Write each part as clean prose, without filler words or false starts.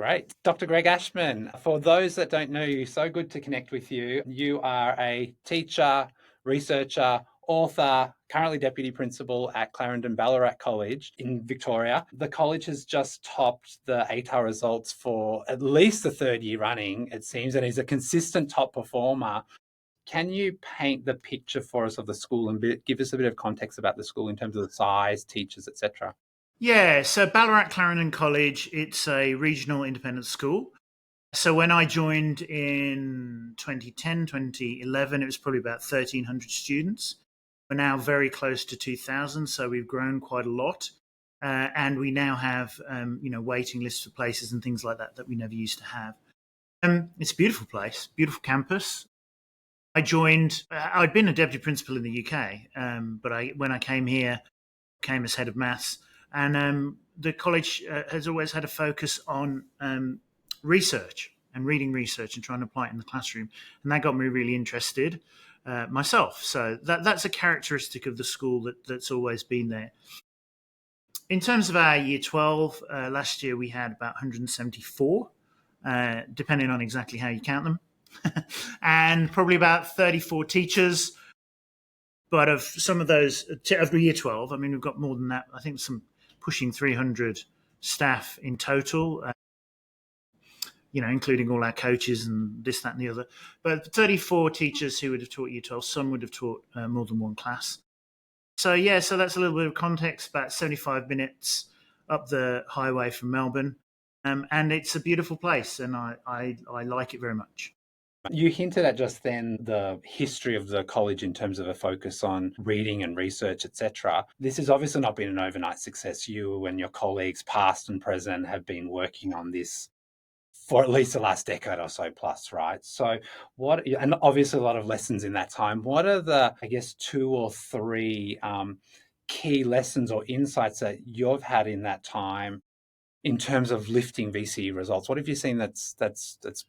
Great. Dr. Greg Ashman, for those that don't know you, so good to connect with you. You are a teacher, researcher, author, currently deputy principal at Clarendon Ballarat College in Victoria. The college has just topped the ATAR results for at least the third year running, it seems, and is a consistent top performer. Can you paint the picture for us of the school and give us a bit of context about the school in terms of the size, teachers, etc.? Yeah, so Ballarat Clarendon College, it's a regional independent school. So when I joined in 2010, 2011, it was probably about 1,300 students. We're now very close to 2,000, so we've grown quite a lot. And we now have, waiting lists for places and things like that we never used to have. It's a beautiful place, beautiful campus. I'd been a deputy principal in the UK, but when I came here, came as head of maths. And the college has always had a focus on research and reading research and trying to apply it in the classroom. And that got me really interested myself. So that's a characteristic of the school that's always been there. In terms of our year 12, last year we had about 174, depending on exactly how you count them, and probably about 34 teachers. But of some of those, of year 12, I mean, we've got more than that. I think some pushing 300 staff in total, including all our coaches and this, that, and the other. But 34 teachers who would have taught year 12, some would have taught more than one class. So that's a little bit of context, about 75 minutes up the highway from Melbourne. And it's a beautiful place, and I like it very much. You hinted at just then the history of the college in terms of a focus on reading and research, etc. This has obviously not been an overnight success. You and your colleagues, past and present, have been working on this for at least the last decade or so plus, right? So and obviously a lot of lessons in that time. What are the, I guess, 2 or 3 key lessons or insights that you've had in that time in terms of lifting VCE results? What have you seen that's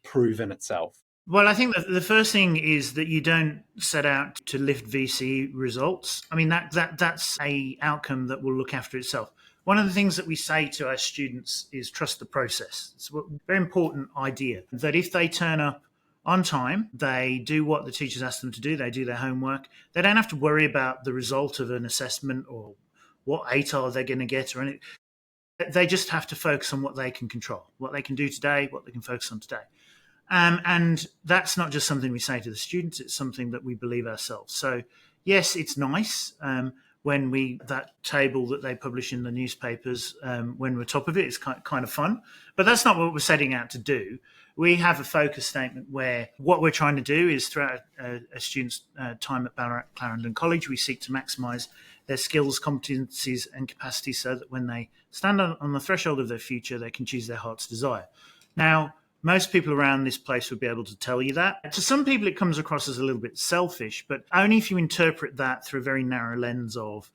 proven itself? Well, I think that the first thing is that you don't set out to lift VC results. I mean, that's a outcome that will look after itself. One of the things that we say to our students is trust the process. It's a very important idea that if they turn up on time, they do what the teachers ask them to do, they do their homework, they don't have to worry about the result of an assessment or what ATAR they're going to get or anything. They just have to focus on what they can control, what they can do today, what they can focus on today. And that's not just something we say to the students, it's something that we believe ourselves. So, yes, it's nice when that table that they publish in the newspapers, when we're top of it, it's kind of fun. But that's not what we're setting out to do. We have a focus statement where what we're trying to do is throughout a student's time at Ballarat Clarendon College, we seek to maximise their skills, competencies and capacities so that when they stand on the threshold of their future, they can choose their heart's desire. Now, most people around this place would be able to tell you that. To some people, it comes across as a little bit selfish, but only if you interpret that through a very narrow lens of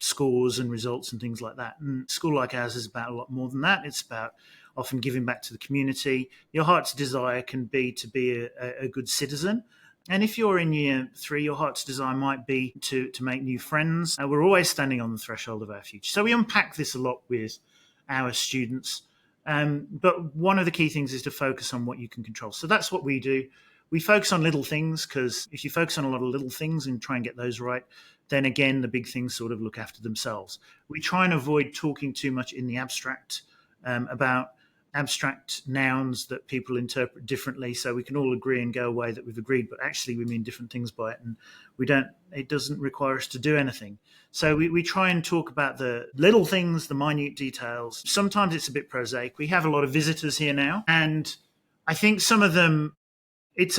scores and results and things like that. And a school like ours is about a lot more than that. It's about often giving back to the community. Your heart's desire can be to be a good citizen. And if you're in year 3, your heart's desire might be to make new friends. We're always standing on the threshold of our future. So we unpack this a lot with our students. But one of the key things is to focus on what you can control. So that's what we do. We focus on little things because if you focus on a lot of little things and try and get those right, then again, the big things sort of look after themselves. We try and avoid talking too much in the abstract about abstract nouns that people interpret differently. So we can all agree and go away that we've agreed, but actually we mean different things by it. And it doesn't require us to do anything. So we try and talk about the little things, the minute details. Sometimes it's a bit prosaic. We have a lot of visitors here now, and I think some of them, it's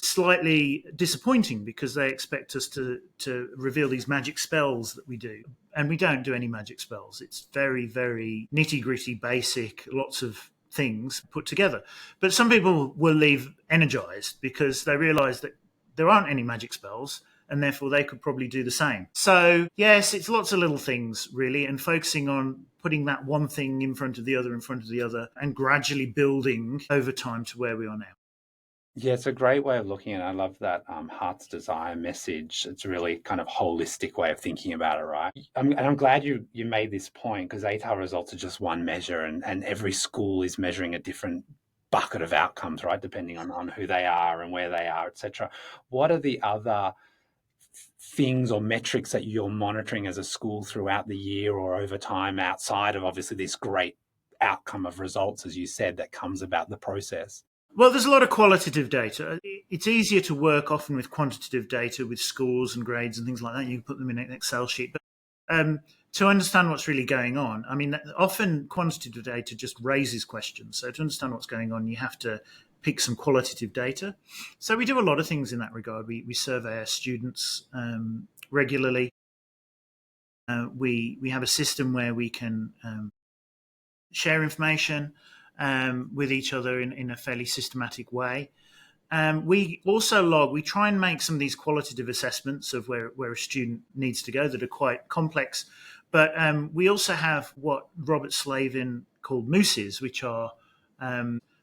slightly disappointing because they expect us to reveal these magic spells that we do. And we don't do any magic spells. It's very, very nitty-gritty, basic, lots of things put together. But some people will leave energized because they realize that there aren't any magic spells and therefore they could probably do the same. So, yes, it's lots of little things, really, and focusing on putting that one thing in front of the other, and gradually building over time to where we are now. Yeah, it's a great way of looking at it. I love that heart's desire message. It's a really kind of holistic way of thinking about it, right? And I'm glad you made this point because ATAR results are just one measure, and every school is measuring a different bucket of outcomes, right? Depending on who they are and where they are, etc. What are the other things or metrics that you're monitoring as a school throughout the year or over time outside of obviously this great outcome of results, as you said, that comes about the process? Well, there's a lot of qualitative data. It's easier to work often with quantitative data with scores and grades and things like that. You can put them in an Excel sheet. But to understand what's really going on, I mean, often quantitative data just raises questions. So to understand what's going on, you have to pick some qualitative data. So we do a lot of things in that regard. We survey our students regularly. We have a system where we can share information with each other in a fairly systematic way. We also log, we try and make some of these qualitative assessments of where a student needs to go that are quite complex. But we also have what Robert Slavin called MOOSes, which are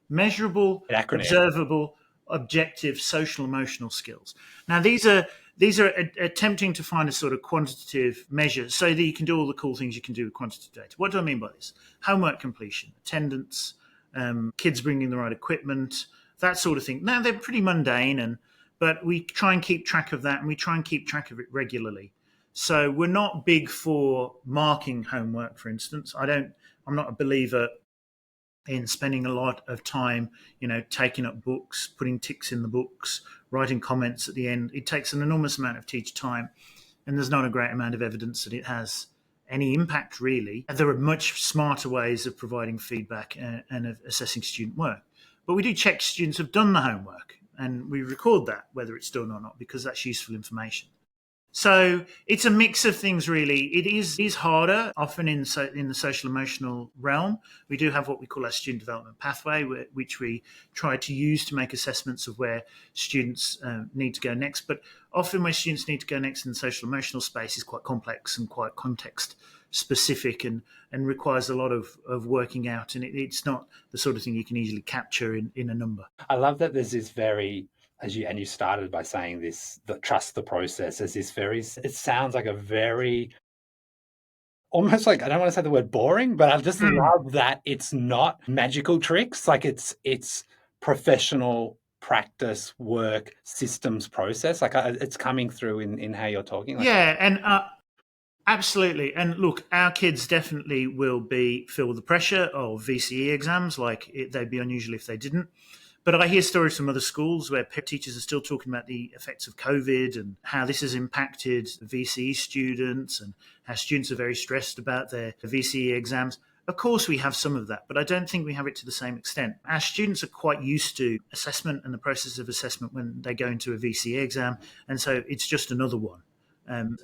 measurable, An acronym. observable, objective, social, emotional skills. Now, these are attempting to find a sort of quantitative measure so that you can do all the cool things you can do with quantitative data. What do I mean by this? Homework completion, attendance, kids bringing the right equipment, that sort of thing. Now, they're pretty mundane, but we try and keep track of that, and we try and keep track of it regularly. So we're not big for marking homework, for instance. I'm not a believer in spending a lot of time, taking up books, putting ticks in the books, writing comments at the end. It takes an enormous amount of teacher time, and there's not a great amount of evidence that it has any impact, really. There are much smarter ways of providing feedback and of assessing student work. But we do check students have done the homework, and we record that, whether it's done or not, because that's useful information. So it's a mix of things, really. It is harder, often in the social emotional realm. We do have what we call our student development pathway, which we try to use to make assessments of where students need to go next. But often where students need to go next in the social emotional space is quite complex and quite context specific and requires a lot of working out. And it's not the sort of thing you can easily capture in a number. I love that there's this very, you started by saying this, that trust the process. There's this very, it sounds like a very, almost like, I don't want to say the word boring, but I just love that it's not magical tricks. Like it's professional practice, work, systems process. Like it's coming through in how you're talking. Like, Yeah, and absolutely. And look, our kids definitely will be feel the pressure of VCE exams. They'd be unusual if they didn't. But I hear stories from other schools where teachers are still talking about the effects of COVID and how this has impacted VCE students and how students are very stressed about their VCE exams. Of course, we have some of that, but I don't think we have it to the same extent. Our students are quite used to assessment and the process of assessment when they go into a VCE exam, and so it's just another one.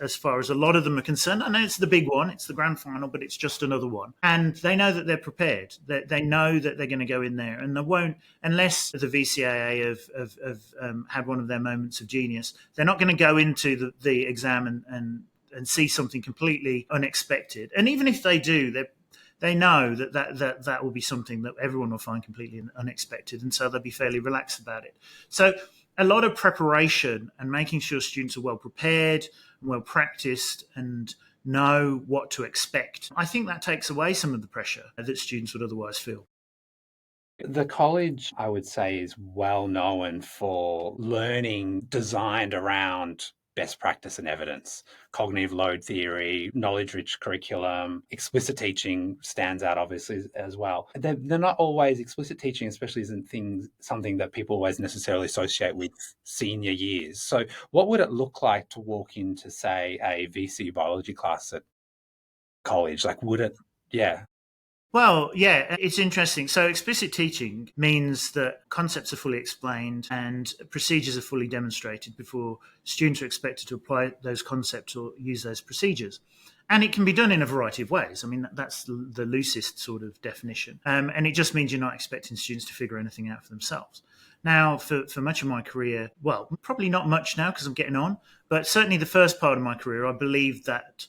As far as a lot of them are concerned, I know it's the big one, it's the grand final, but it's just another one. And they know that they're prepared. They know that they're going to go in there, and they won't, unless the VCAA have had one of their moments of genius, they're not going to go into the exam and see something completely unexpected. And even if they do, they know that will be something that everyone will find completely unexpected, and so they'll be fairly relaxed about it. So a lot of preparation and making sure students are well prepared, well practiced, and know what to expect. I think that takes away some of the pressure that students would otherwise feel. the college, I would say, is well known for learning designed around best practice and evidence, cognitive load theory, knowledge rich curriculum. Explicit teaching stands out, obviously, as well. They're not always, explicit teaching, especially, isn't something that people always necessarily associate with senior years. So, what would it look like to walk into, say, a VC biology class at college? Like, would it, yeah. Well, yeah, it's interesting. So, explicit teaching means that concepts are fully explained and procedures are fully demonstrated before students are expected to apply those concepts or use those procedures. And it can be done in a variety of ways. I mean, that's the loosest sort of definition. And it just means you're not expecting students to figure anything out for themselves. Now, for much of my career, well, probably not much now because I'm getting on, but certainly the first part of my career, I believed that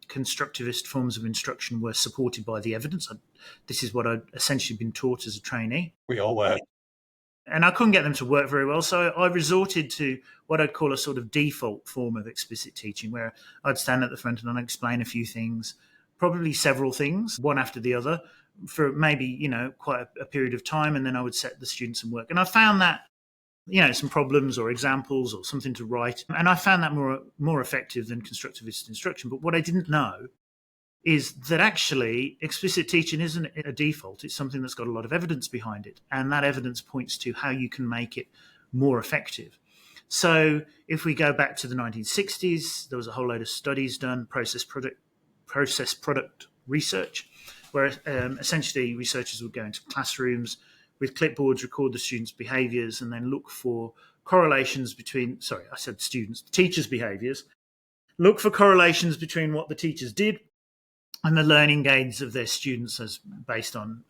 constructivist forms of instruction were supported by the evidence. This is what I'd essentially been taught as a trainee. We all were. And I couldn't get them to work very well. So I resorted to what I'd call a sort of default form of explicit teaching, where I'd stand at the front and I'd explain a few things, probably several things, one after the other, for maybe, quite a period of time. And then I would set the students some work. And I found that, some problems or examples or something to write. And I found that more effective than constructivist instruction. But what I didn't know is that actually explicit teaching isn't a default. It's something that's got a lot of evidence behind it. And that evidence points to how you can make it more effective. So if we go back to the 1960s, there was a whole load of studies done, process product research, where essentially researchers would go into classrooms with clipboards, record the students' behaviours, and then look for correlations between, teachers' behaviours, look for correlations between what the teachers did and the learning aids of their students as based on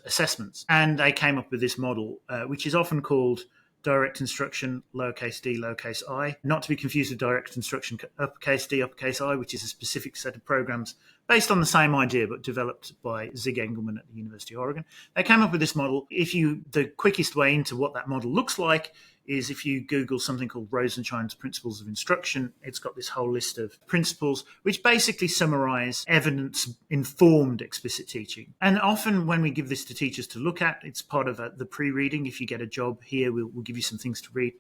assessments. And they came up with this model, which is often called direct instruction, lowercase d, lowercase I, not to be confused with direct instruction, uppercase d, uppercase I, which is a specific set of programs based on the same idea, but developed by Zig Engelman at the University of Oregon. They came up with this model. The quickest way into what that model looks like is if you Google something called Rosenshine's Principles of Instruction. It's got this whole list of principles which basically summarize evidence-informed explicit teaching. And often when we give this to teachers to look at, it's part of the pre-reading. If you get a job here, we'll give you some things to read.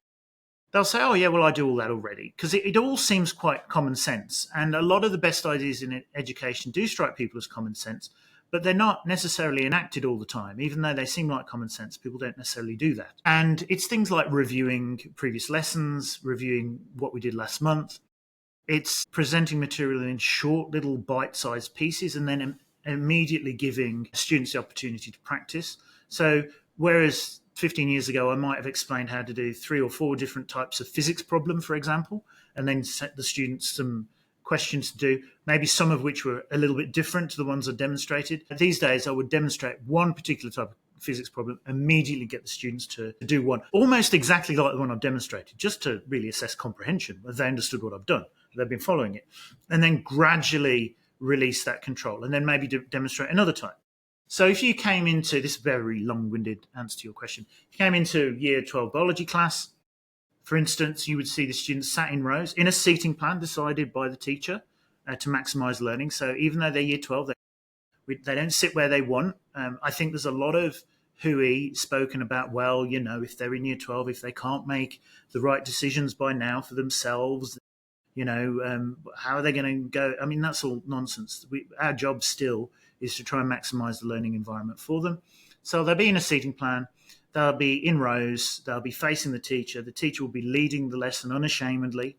They'll say, oh, yeah, well, I do all that already. Because it all seems quite common sense. And a lot of the best ideas in education do strike people as common sense, but they're not necessarily enacted all the time. Even though they seem like common sense, people don't necessarily do that. And it's things like reviewing previous lessons, reviewing what we did last month. It's presenting material in short little bite-sized pieces and then immediately giving students the opportunity to practice. So whereas 15 years ago, I might have explained how to do 3 or 4 different types of physics problem, for example, and then set the students some questions to do, maybe some of which were a little bit different to the ones I demonstrated. These days, I would demonstrate one particular type of physics problem, immediately get the students to do one, almost exactly like the one I've demonstrated, just to really assess comprehension, whether they understood what I've done, they've been following it, and then gradually release that control, and then maybe demonstrate another type. So if you came into this very long-winded answer to your question, if you came into year 12 biology class, for instance, you would see the students sat in rows in a seating plan decided by the teacher to maximize learning. So even though they're year 12, they don't sit where they want. I think there's a lot of hooey spoken about, well, if they're in year 12, if they can't make the right decisions by now for themselves, how are they going to go? I mean, that's all nonsense. Our job still is to try and maximize the learning environment for them. So they'll be in a seating plan. They'll be in rows. They'll be facing the teacher. The teacher will be leading the lesson unashamedly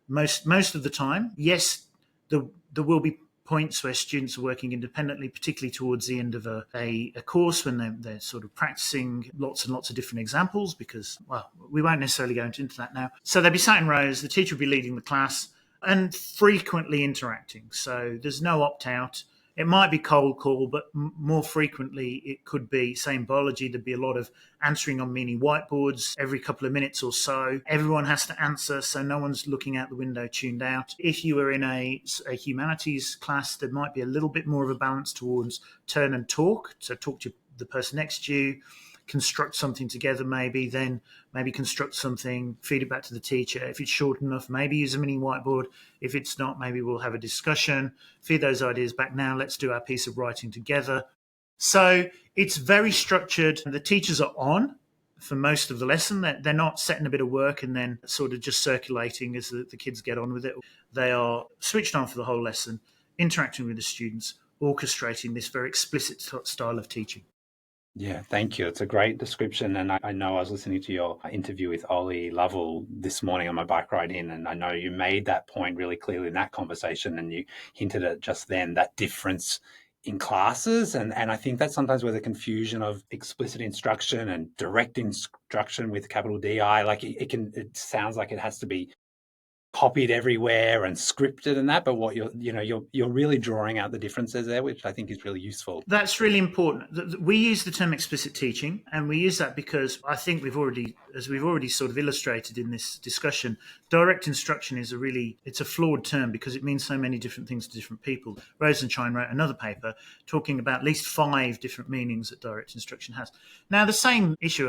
most of the time. Yes, there will be points where students are working independently, particularly towards the end of a course when they're sort of practicing lots and lots of different examples because, well, we won't necessarily go into that now. So they'll be sat in rows. The teacher will be leading the class and frequently interacting. So there's no opt-out. It might be cold call, but more frequently it could be, say in biology, there'd be a lot of answering on mini whiteboards every couple of minutes or so. Everyone has to answer, so no one's looking out the window tuned out. If you were in a humanities class, there might be a little bit more of a balance towards turn and talk. So talk to the person next to you, construct something together then maybe construct something, feed it back to the teacher. If it's short enough, maybe use a mini whiteboard. If it's not, maybe we'll have a discussion, feed those ideas back. Now let's do our piece of writing together. So it's very structured. The teachers are on for most of the lesson. They're not setting a bit of work and then sort of just circulating as the kids get on with it. They are switched on for the whole lesson, interacting with the students, orchestrating this very explicit style of teaching. Yeah, thank you. It's a great description. And I know I was listening to your interview with Ollie Lovell this morning on my bike ride in, and I know you made that point really clearly in that conversation, and you hinted at just then that difference in classes. And I think that's sometimes where the confusion of explicit instruction and direct instruction with capital DI, like it sounds like it has to be copied everywhere and scripted and that, but what you're really drawing out the differences there, which I think is really useful. That's really important. We use the term explicit teaching, and we use that because I think we've already sort of illustrated in this discussion, direct instruction is it's a flawed term because it means so many different things to different people. Rosenshine wrote another paper talking about at least 5 different meanings that direct instruction has. Now, the same issue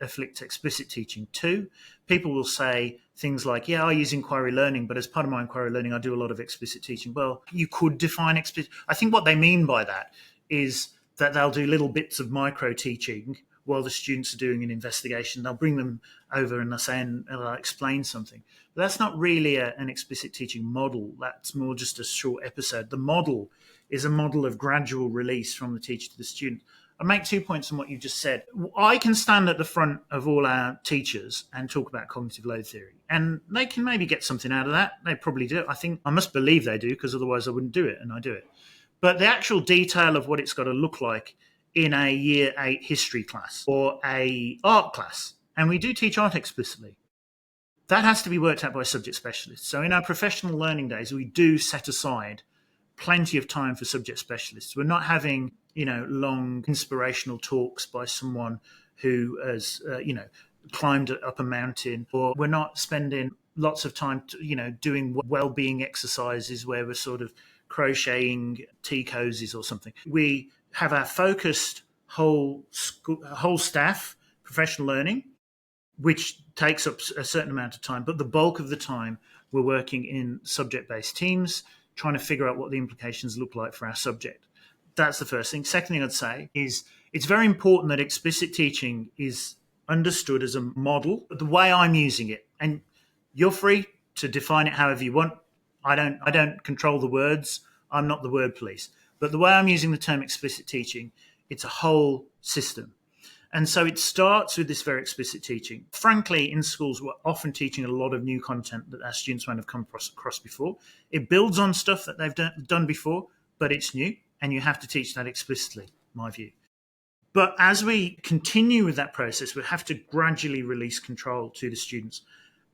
afflict explicit teaching too. People will say things like, yeah, I use inquiry learning, but as part of my inquiry learning, I do a lot of explicit teaching. Well, you could define explicit. I think what they mean by that is that they'll do little bits of micro teaching while the students are doing an investigation. They'll bring them over and they'll say, and they'll explain something. But that's not really an explicit teaching model. That's more just a short episode. The model is a model of gradual release from the teacher to the student. I'll make 2 points on what you just said. I can stand at the front of all our teachers and talk about cognitive load theory, and they can maybe get something out of that. They probably do. I must believe they do, because otherwise I wouldn't do it, and I do it. But the actual detail of what it's got to look like in a year 8 history class or a art class, and we do teach art explicitly, that has to be worked out by subject specialists. So in our professional learning days, we do set aside plenty of time for subject specialists. We're not having, long inspirational talks by someone who has, climbed up a mountain, or we're not spending lots of time, doing well-being exercises where we're sort of crocheting tea cozies or something. We have our focused whole staff professional learning, which takes up a certain amount of time, but the bulk of the time we're working in subject-based teams, trying to figure out what the implications look like for our subject. That's the first thing. Second thing I'd say is it's very important that explicit teaching is understood as a model, the way I'm using it. And you're free to define it however you want. I don't control the words. I'm not the word police. But the way I'm using the term explicit teaching, it's a whole system. And so it starts with this very explicit teaching. Frankly, in schools, we're often teaching a lot of new content that our students won't have come across before. It builds on stuff that they've done before, but it's new, and you have to teach that explicitly, my view. But as we continue with that process, we have to gradually release control to the students.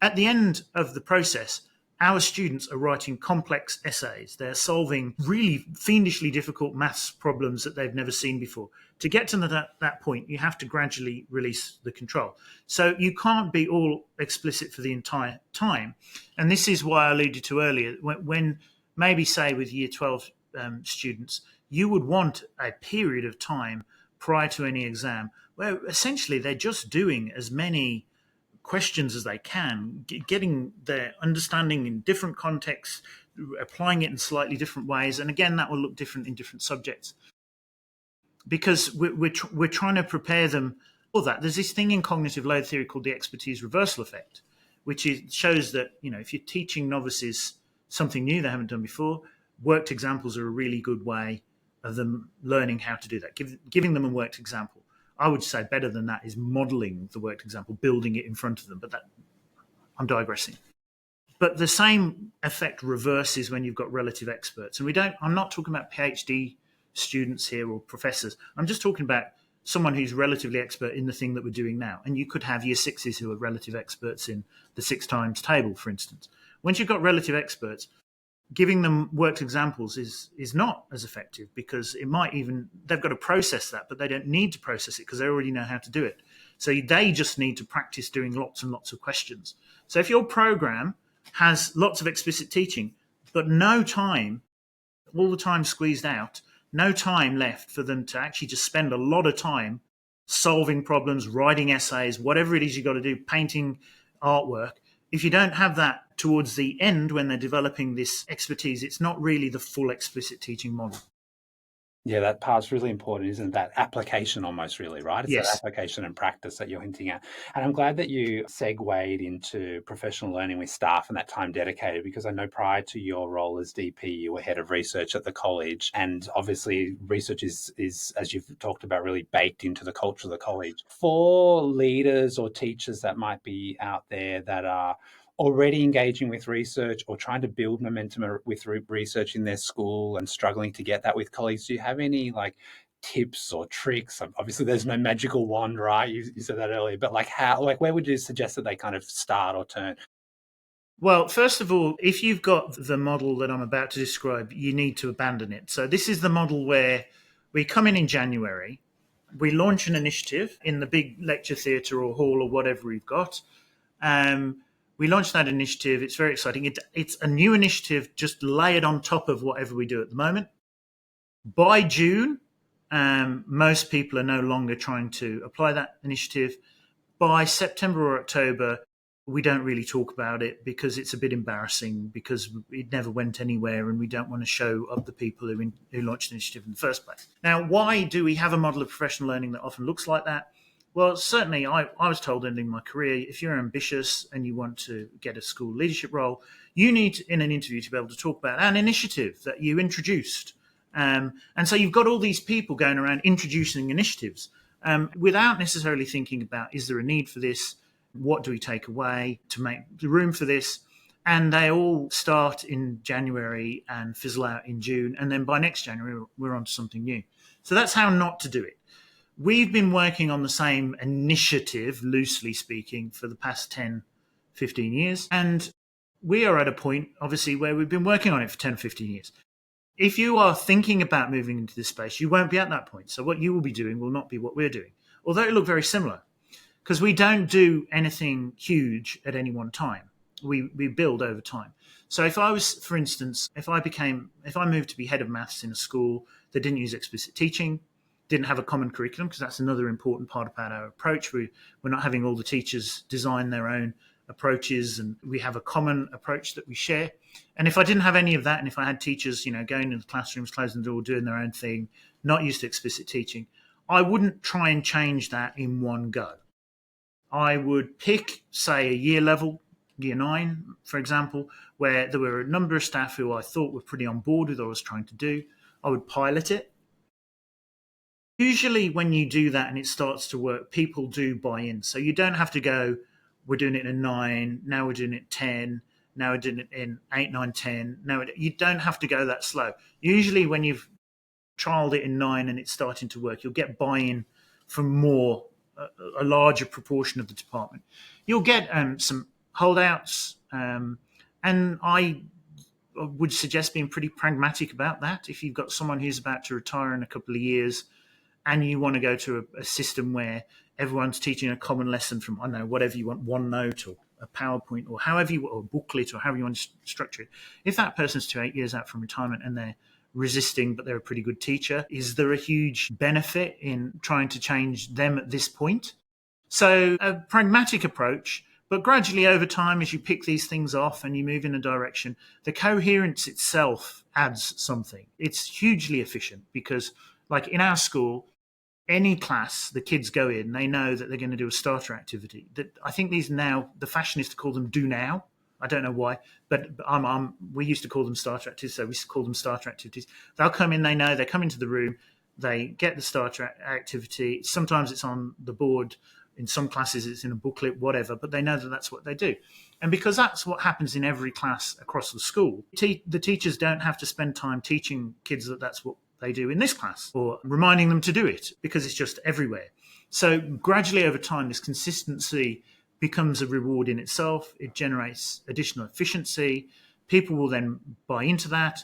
At the end of the process, our students are writing complex essays. They're solving really fiendishly difficult maths problems that they've never seen before. To get to that point, you have to gradually release the control. So you can't be all explicit for the entire time. And this is why I alluded to earlier, when maybe say with year 12 students, you would want a period of time prior to any exam where essentially they're just doing as many questions as they can, getting their understanding in different contexts, applying it in slightly different ways. And again, that will look different in different subjects, because we're trying to prepare them for that. There's this thing in cognitive load theory called the expertise reversal effect, which shows that, if you're teaching novices something new they haven't done before, worked examples are a really good way of them learning how to do that, giving them a worked example. I would say better than that is modeling the worked example, building it in front of them. But I'm digressing. But the same effect reverses when you've got relative experts. And I'm not talking about PhD students here or professors. I'm just talking about someone who's relatively expert in the thing that we're doing now. And you could have year 6s who are relative experts in the 6 times table, for instance. Once you've got relative experts, giving them worked examples is not as effective, because they've got to process that, but they don't need to process it because they already know how to do it. So they just need to practice doing lots and lots of questions. So if your program has lots of explicit teaching, but no time, all the time squeezed out, no time left for them to actually just spend a lot of time solving problems, writing essays, whatever it is you've got to do, painting artwork. If you don't have that towards the end when they're developing this expertise, it's not really the full explicit teaching model. Yeah, that part's really important, isn't it? That application almost, really, right? It's Yes. that application and practice that you're hinting at. And I'm glad that you segued into professional learning with staff and that time dedicated, because I know prior to your role as DP, you were head of research at the college. And obviously research is, as you've talked about, really baked into the culture of the college. For leaders or teachers that might be out there that are already engaging with research or trying to build momentum with research in their school and struggling to get that with colleagues, do you have any tips or tricks? Obviously there's no magical wand, right? You said that earlier, but where would you suggest that they kind of start or turn? Well, first of all, if you've got the model that I'm about to describe, you need to abandon it. So this is the model where we come in January, we launch an initiative in the big lecture theatre or hall or whatever we've got. We launched that initiative. It's very exciting. It's a new initiative just layered on top of whatever we do at the moment. By June, most people are no longer trying to apply that initiative. by September or October, we don't really talk about it because it's a bit embarrassing because it never went anywhere and we don't want to show up the people who launched the initiative in the first place. Now, why do we have a model of professional learning that often looks like that? Well, certainly I was told early in my career, if you're ambitious and you want to get a school leadership role, you need in an interview to be able to talk about an initiative that you introduced. And so you've got all these people going around introducing initiatives without necessarily thinking about, is there a need for this? What do we take away to make the room for this? And they all start in January and fizzle out in June. And then by next January, we're on to something new. So that's how not to do it. We've been working on the same initiative, loosely speaking, for the past 10, 15 years. And we are at a point, obviously, where we've been working on it for 10, 15 years. If you are thinking about moving into this space, you won't be at that point. So what you will be doing will not be what we're doing, although it look very similar. Because we don't do anything huge at any one time. We build over time. So if I was, for instance, if I moved to be head of maths in a school that didn't use explicit teaching, didn't have a common curriculum, because that's another important part about our approach. We're not having all the teachers design their own approaches, and we have a common approach that we share. And if I didn't have any of that, and if I had teachers, going into the classrooms, closing the door, doing their own thing, not used to explicit teaching, I wouldn't try and change that in one go. I would pick, say, a year level, year 9, for example, where there were a number of staff who I thought were pretty on board with what I was trying to do. I would pilot it. Usually when you do that and it starts to work, people do buy in. So you don't have to go, we're doing it in 9, now we're doing it 10, now we're doing it in 8, 9, 10. No, you don't have to go that slow. Usually when you've trialed it in 9 and it's starting to work, you'll get buy-in from a larger proportion of the department. You'll get some holdouts, and I would suggest being pretty pragmatic about that. If you've got someone who's about to retire in a couple of years and you want to go to a system where everyone's teaching a common lesson from, I don't know, whatever you want, OneNote or a PowerPoint or or a booklet or however you want to structure it. If that person's 2 8 years out from retirement and they're resisting, but they're a pretty good teacher, is there a huge benefit in trying to change them at this point? So a pragmatic approach, but gradually over time, as you pick these things off and you move in a direction, the coherence itself adds something. It's hugely efficient because, like in our school, any class the kids go in, they know that they're going to do a starter activity. That I think these now, the fashion is to call them do now. I don't know why, but we used to call them starter activities, so we used to call them starter activities. They'll come in, they know, they come into the room, they get the starter activity. Sometimes it's on the board. In some classes, it's in a booklet, whatever, but they know that that's what they do. And because that's what happens in every class across the school, the teachers don't have to spend time teaching kids that that's what they do in this class or reminding them to do it because it's just everywhere. So gradually over time, this consistency becomes a reward in itself. It generates additional efficiency. People will then buy into that.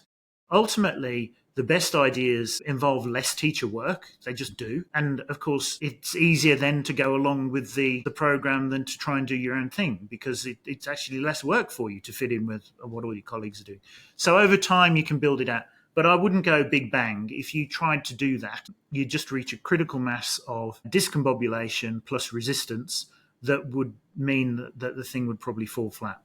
Ultimately, the best ideas involve less teacher work. They just do. And of course, it's easier then to go along with the program than to try and do your own thing because it's actually less work for you to fit in with what all your colleagues are doing. So over time, you can build it out. But I wouldn't go big bang. If you tried to do that, you'd just reach a critical mass of discombobulation plus resistance that would mean that the thing would probably fall flat.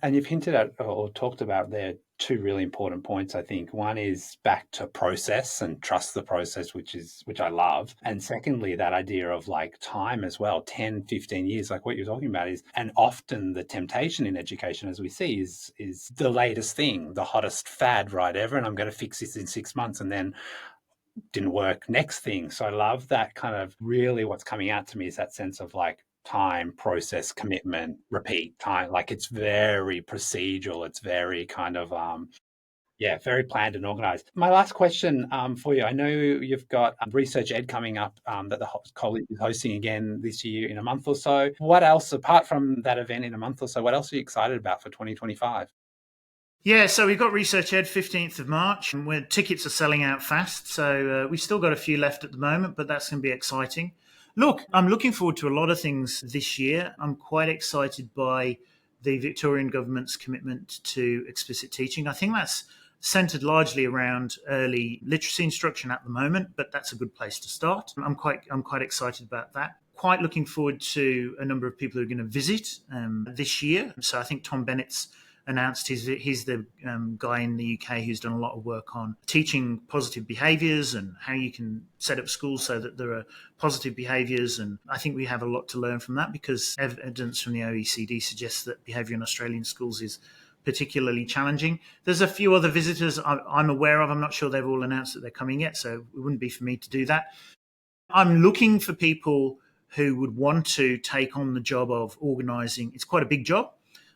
And you've hinted at or talked about there 2 really important points, I think. One is back to process and trust the process, which I love. And secondly, that idea of like time as well, 10, 15 years, like what you're talking about is, and often the temptation in education, as we see, is the latest thing, the hottest fad, right? I'm going to fix this in 6 months and then didn't work, next thing. So I love that kind of really what's coming out to me is that sense of like time, process, commitment, repeat time. Like it's very procedural. It's very kind of, very planned and organized. My last question for you, I know you've got Research Ed coming up that the college is hosting again this year in a month or so. What else, apart from that event in a month or so, what else are you excited about for 2025? Yeah, so we've got Research Ed 15th of March, where tickets are selling out fast. So we've still got a few left at the moment, but that's going to be exciting. Look, I'm looking forward to a lot of things this year. I'm quite excited by the Victorian government's commitment to explicit teaching. I think that's centred largely around early literacy instruction at the moment, but that's a good place to start. I'm quite excited about that. quite looking forward to a number of people who are going to visit this year. So I think Tom Bennett's announced he's the guy in the UK who's done a lot of work on teaching positive behaviours and how you can set up schools so that there are positive behaviours. And I think we have a lot to learn from that, because evidence from the OECD suggests that behaviour in Australian schools is particularly challenging. There's a few other visitors I'm aware of. I'm not sure they've all announced that they're coming yet, so it wouldn't be for me to do that. I'm looking for people who would want to take on the job of organising. It's quite a big job,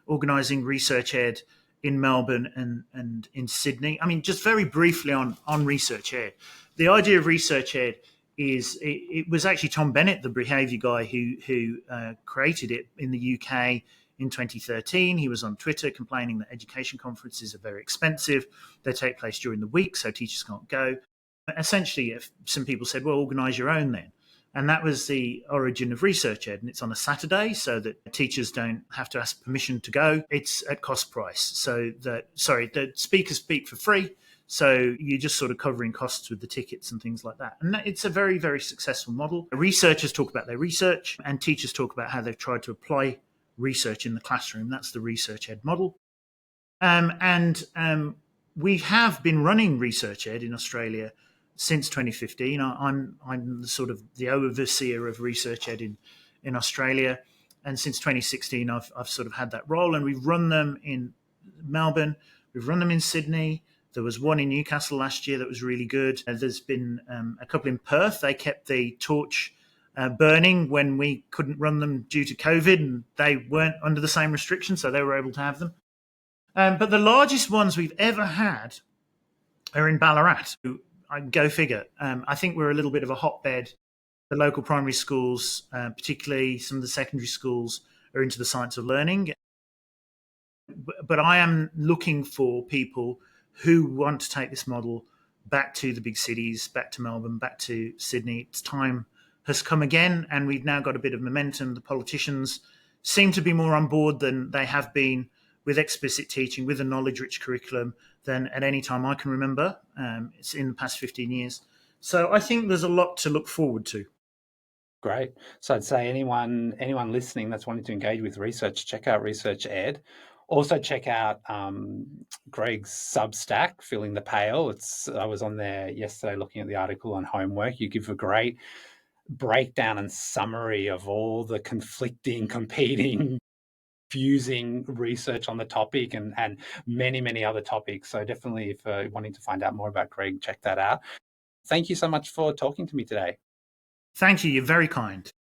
organising research ed in Melbourne and in Sydney. I mean, just very briefly on research ed. The idea of research ed is it was actually Tom Bennett, the behaviour guy, who created it in the UK in 2013. He was on Twitter complaining that education conferences are very expensive. They take place during the week, so teachers can't go. Essentially, if some people said, well, organise your own then. And that was the origin of research ed. And it's on a Saturday so that teachers don't have to ask permission to go. It's at cost price. So the speakers speak for free. So you're just sort of covering costs with the tickets and things like that. And it's a very, very successful model. Researchers talk about their research and teachers talk about how they've tried to apply research in the classroom. That's the research ed model. We have been running research ed in Australia since 2015. I'm sort of the overseer of research ed in Australia, and since 2016 I've sort of had that role. And we've run them in Melbourne, we've run them in Sydney. There was one in Newcastle last year that was really good. There's been a couple in Perth. They kept the torch burning when we couldn't run them due to COVID, and they weren't under the same restrictions, so they were able to have them. But the largest ones we've ever had are in Ballarat. Go figure. I think we're a little bit of a hotbed. The local primary schools, particularly some of the secondary schools, are into the science of learning. But I am looking for people who want to take this model back to the big cities, back to Melbourne, back to Sydney. It's time has come again, and we've now got a bit of momentum. The politicians seem to be more on board than they have been with explicit teaching, with a knowledge-rich curriculum, than at any time I can remember. It's in the past 15 years. So I think there's a lot to look forward to. Great. So I'd say anyone listening that's wanting to engage with research, check out Research Ed. Also check out Greg's Substack, Filling the Pail. I was on there yesterday looking at the article on homework. You give a great breakdown and summary of all the conflicting, competing, fusing research on the topic and many, many other topics. So definitely, if you're wanting to find out more about Greg, check that out. Thank you so much for talking to me today. Thank you. You're very kind.